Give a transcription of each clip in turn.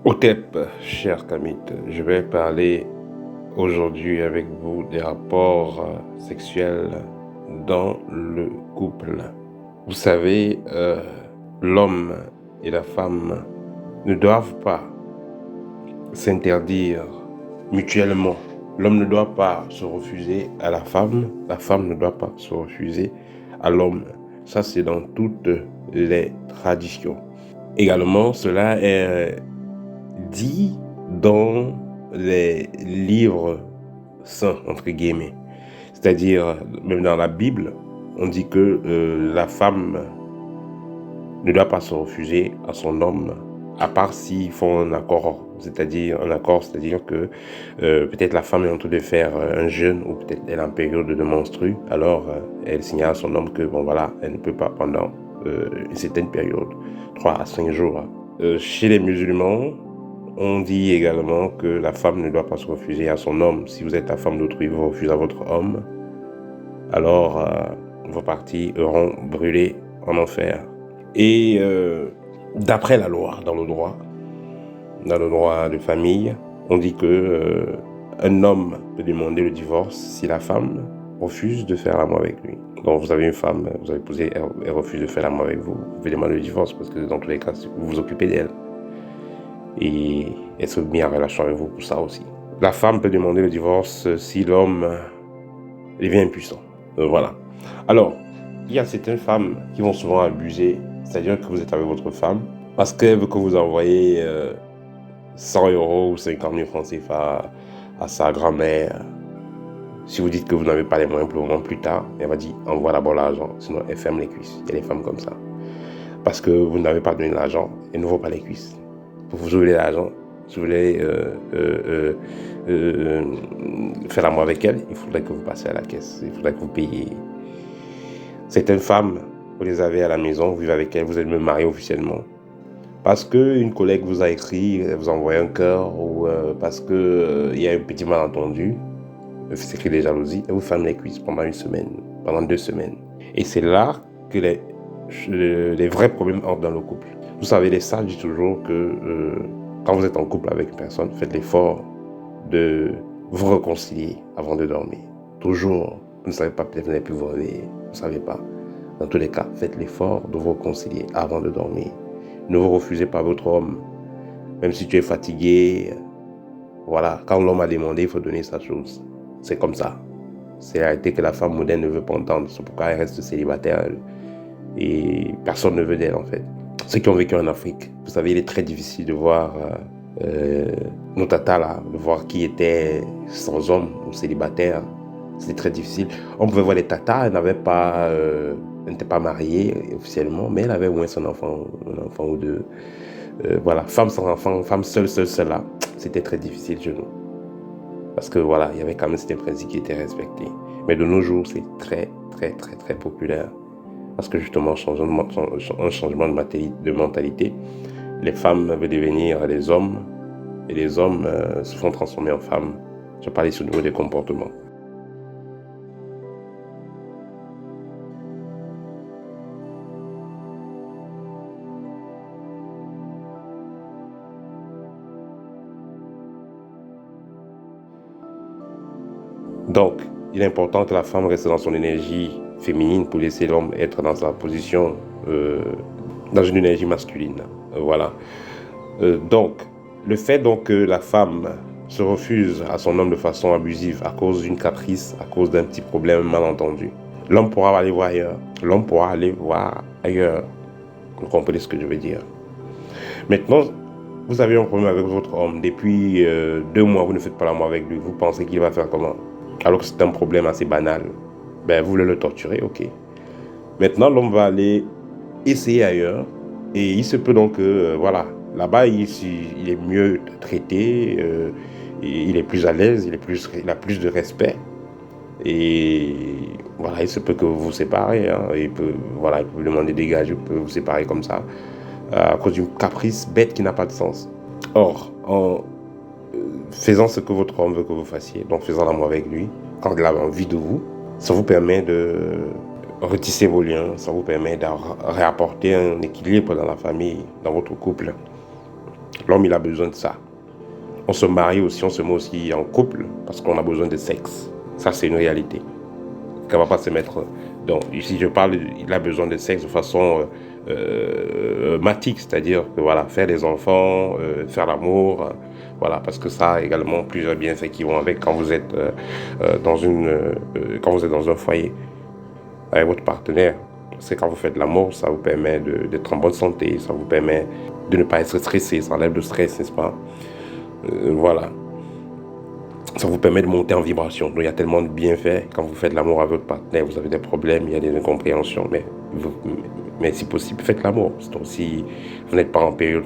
Otep, cher Kamit, je vais parler aujourd'hui avec vous des rapports sexuels dans le couple. Vous savez, l'homme et la femme ne doivent pas s'interdire mutuellement. L'homme ne doit pas se refuser à la femme ne doit pas se refuser à l'homme. Ça, c'est dans toutes les traditions. Également, cela est dit dans les livres saints, entre guillemets. C'est-à-dire, même dans la Bible, on dit que la femme ne doit pas se refuser à son homme, à part s'ils font un accord. C'est-à-dire que peut-être la femme est en train de faire un jeûne, ou peut-être elle est en période de menstrue, alors elle signale à son homme que bon voilà, elle ne peut pas pendant une certaine période, 3 à 5 jours. Chez les musulmans, on dit également que la femme ne doit pas se refuser à son homme. Si vous êtes la femme d'autrui, vous refusez à votre homme, alors vos parties seront brûlées en enfer. Et d'après la loi, dans le droit de famille, on dit que un homme peut demander le divorce si la femme refuse de faire l'amour avec lui. Donc vous avez une femme, vous avez épousé, elle refuse de faire l'amour avec vous, vous pouvez demander le divorce parce que dans tous les cas, vous vous occupez d'elle. Et elle se met en relation avec vous pour ça aussi. La femme peut demander le divorce si l'homme devient impuissant. Voilà. Alors, il y a certaines femmes qui vont souvent abuser, c'est-à-dire que vous êtes avec votre femme parce qu'elle veut que vous envoyez 100 € ou 50 000 francs CFA à sa grand-mère. Si vous dites que vous n'avez pas les moyens pour le moment, plus tard, elle va dire envoie d'abord l'argent, sinon elle ferme les cuisses. Il y a des femmes comme ça. Parce que vous n'avez pas donné l'argent, elle n'ouvre pas les cuisses. Pour vous ouvrir l'argent, si vous voulez faire l'amour avec elle, il faudrait que vous passiez à la caisse. Il faudrait que vous payiez. Certaines femmes, vous les avez à la maison, vous vivez avec elles, vous êtes même mariés officiellement. Parce qu'une collègue vous a écrit, elle vous a envoyé un cœur, ou parce qu'il y a un petit malentendu, c'est écrit des jalousies, elle vous ferme les cuisses pendant une semaine, pendant 2 semaines. Et c'est là que les vrais problèmes entrent dans le couple. Vous savez, les sages disent toujours que quand vous êtes en couple avec une personne, faites l'effort de vous réconcilier avant de dormir. Toujours, vous ne savez pas, peut-être vous n'avez pu vous réveiller, vous ne savez pas. Dans tous les cas, faites l'effort de vous réconcilier avant de dormir. Ne vous refusez pas votre homme. Même si tu es fatigué, voilà, quand l'homme a demandé, il faut donner sa chose. C'est comme ça. C'est la réalité que la femme moderne ne veut pas entendre. C'est pourquoi elle reste célibataire. Et personne ne veut d'elle, en fait. Ceux qui ont vécu en Afrique, vous savez, il est très difficile de voir nos tatas là, de voir qui était sans homme ou célibataire. C'était très difficile. On pouvait voir les tatas, elle n'était pas mariée officiellement, mais elle avait au moins son enfant, un enfant ou deux. Voilà, femme sans enfant, femme seule là, c'était très difficile chez nous. Parce que voilà, il y avait quand même certains principes qui étaient respectés. Mais de nos jours, c'est très, très, très, très populaire. Parce que justement, un changement de mentalité, les femmes veulent devenir des hommes et les hommes se font transformer en femmes. Je parlais sur le niveau des comportements. Donc, il est important que la femme reste dans son énergie féminine pour laisser l'homme être dans sa position, dans une énergie masculine. Voilà. Donc, le fait donc que la femme se refuse à son homme de façon abusive à cause d'une caprice, à cause d'un petit problème malentendu, l'homme pourra aller voir ailleurs. L'homme pourra aller voir ailleurs. Vous comprenez ce que je veux dire? Maintenant, vous avez un problème avec votre homme. Depuis 2 mois, vous ne faites pas l'amour avec lui. Vous pensez qu'il va faire comment? Alors que c'est un problème assez banal. Ben, vous voulez le torturer, ok. Maintenant, l'homme va aller essayer ailleurs. Et il se peut donc que, voilà, là-bas, il est mieux traité, il est plus à l'aise, il a plus de respect. Et voilà, il se peut que vous vous séparez. Hein. Il peut vous demander de dégager, il peut vous séparer comme ça, à cause d'une caprice bête qui n'a pas de sens. Or, en faisant ce que votre homme veut que vous fassiez, donc faisant l'amour avec lui, quand il a envie de vous, ça vous permet de retisser vos liens, ça vous permet de réapporter un équilibre dans la famille, dans votre couple. L'homme, il a besoin de ça. On se marie aussi, on se met aussi en couple parce qu'on a besoin de sexe. Ça, c'est une réalité. Qu'on va pas se mettre... Donc, ici, je parle, il a besoin de sexe de façon matique, c'est-à-dire que voilà, faire des enfants, faire l'amour, voilà, parce que ça a également plusieurs bienfaits qui vont avec quand vous êtes quand vous êtes dans un foyer avec votre partenaire. C'est quand vous faites l'amour, ça vous permet d'être en bonne santé, ça vous permet de ne pas être stressé, ça enlève le stress, n'est-ce pas? Voilà. Ça vous permet de monter en vibration. Donc il y a tellement de bienfaits quand vous faites l'amour avec votre partenaire. Vous avez des problèmes, il y a des incompréhensions, mais si possible, faites l'amour. Donc si vous n'êtes pas en période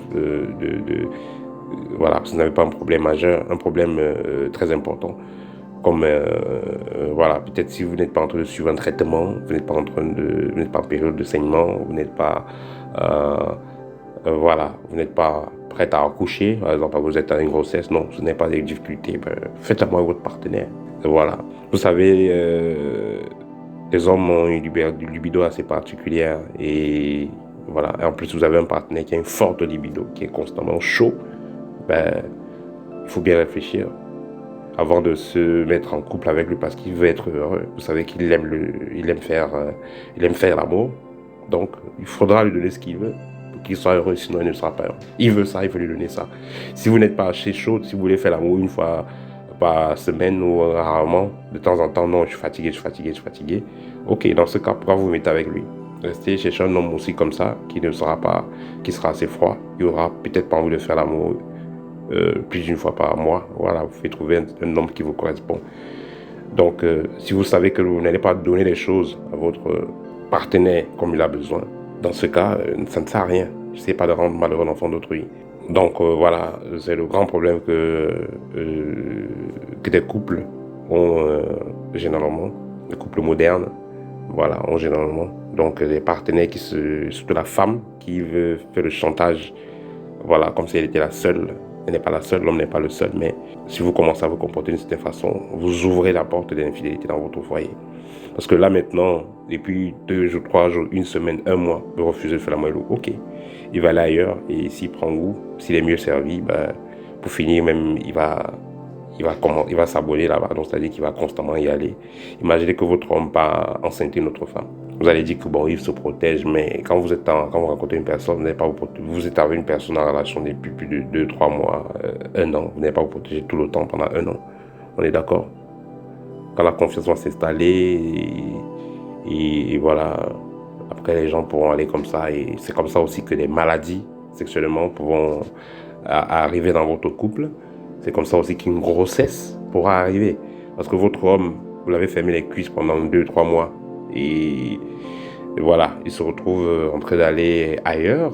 voilà, si vous n'avez pas un problème majeur, un problème très important, comme voilà, peut-être si vous n'êtes pas en train de suivre un traitement, vous n'êtes pas en période de saignement, vous n'êtes pas voilà, vous n'êtes pas prête à accoucher, par exemple, vous êtes à une grossesse, non, ce n'est pas des difficultés, ben, faites l'amour avec votre partenaire. Voilà. Vous savez, les hommes ont une libido assez particulière et voilà. Et en plus, vous avez un partenaire qui a une forte libido, qui est constamment chaud, ben, il faut bien réfléchir avant de se mettre en couple avec lui parce qu'il veut être heureux. Vous savez qu'il aime il aime faire l'amour. Donc, il faudra lui donner ce qu'il veut pour qu'il soit heureux, sinon il ne sera pas heureux. Il veut ça, il faut lui donner ça. Si vous n'êtes pas assez chaud, si vous voulez faire l'amour une fois par semaine ou rarement, de temps en temps, non, je suis fatigué. Ok, dans ce cas, pourquoi vous mettez avec lui? Restez chercher un homme aussi comme ça, qui sera assez froid, qui aura peut-être pas envie de faire l'amour plus d'une fois par mois. Voilà, vous pouvez trouver un homme qui vous correspond. Donc, si vous savez que vous n'allez pas donner les choses à votre partenaire comme il a besoin, dans ce cas, ça ne sert à rien. N'essayez pas de rendre malheureux l'enfant d'autrui. Donc, voilà, c'est le grand problème que des couples ont généralement, des couples modernes, voilà, ont généralement. Donc, des partenaires surtout la femme qui veut faire le chantage, voilà, comme si elle était la seule. Elle n'est pas la seule, l'homme n'est pas le seul, mais si vous commencez à vous comporter d'une certaine façon, vous ouvrez la porte de l'infidélité dans votre foyer. Parce que là maintenant, depuis 2 jours, 3 jours, une semaine, un mois, vous refusez de faire la moelle, ok. Il va aller ailleurs et s'il prend goût, s'il est mieux servi, ben, pour finir même, il va s'abonner là-bas, donc c'est-à-dire qu'il va constamment y aller. Imaginez que votre homme part enceinter une autre femme. Vous allez dire que bon, il se protège, mais quand vous rencontrez une personne, vous êtes avec une personne en relation depuis plus de 2, 3 mois, 1 an, vous n'allez pas vous protéger tout le temps pendant 1 an. On est d'accord? Quand la confiance va s'installer, et voilà, après les gens pourront aller comme ça, et c'est comme ça aussi que les maladies sexuellement pourront arriver dans votre couple. C'est comme ça aussi qu'une grossesse pourra arriver. Parce que votre homme, vous l'avez fermé les cuisses pendant 2, 3 mois. Et voilà, il se retrouve en train d'aller ailleurs.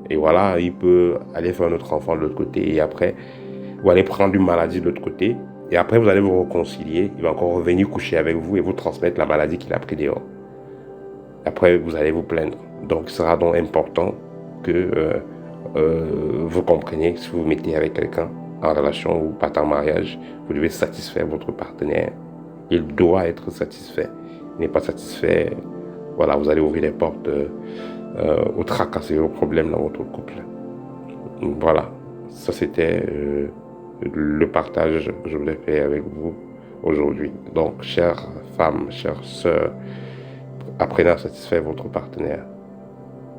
Et voilà, il peut aller faire un autre enfant de l'autre côté. Et après, vous allez prendre une maladie de l'autre côté. Et après, vous allez vous réconcilier. Il va encore revenir coucher avec vous et vous transmettre la maladie qu'il a pris dehors. Après, vous allez vous plaindre. Donc, il sera donc important que vous compreniez que si vous vous mettez avec quelqu'un en relation ou pas en mariage, vous devez satisfaire votre partenaire. Il doit être satisfait. Il n'est pas satisfait, voilà, vous allez ouvrir les portes au tracas et aux problèmes dans votre couple. Voilà, ça c'était le partage que je voulais faire avec vous aujourd'hui. Donc, chères femmes, chères sœurs, apprenez à satisfaire votre partenaire.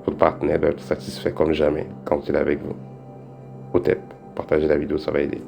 Votre partenaire doit être satisfait comme jamais quand il est avec vous. Au TEP, partagez la vidéo, ça va aider.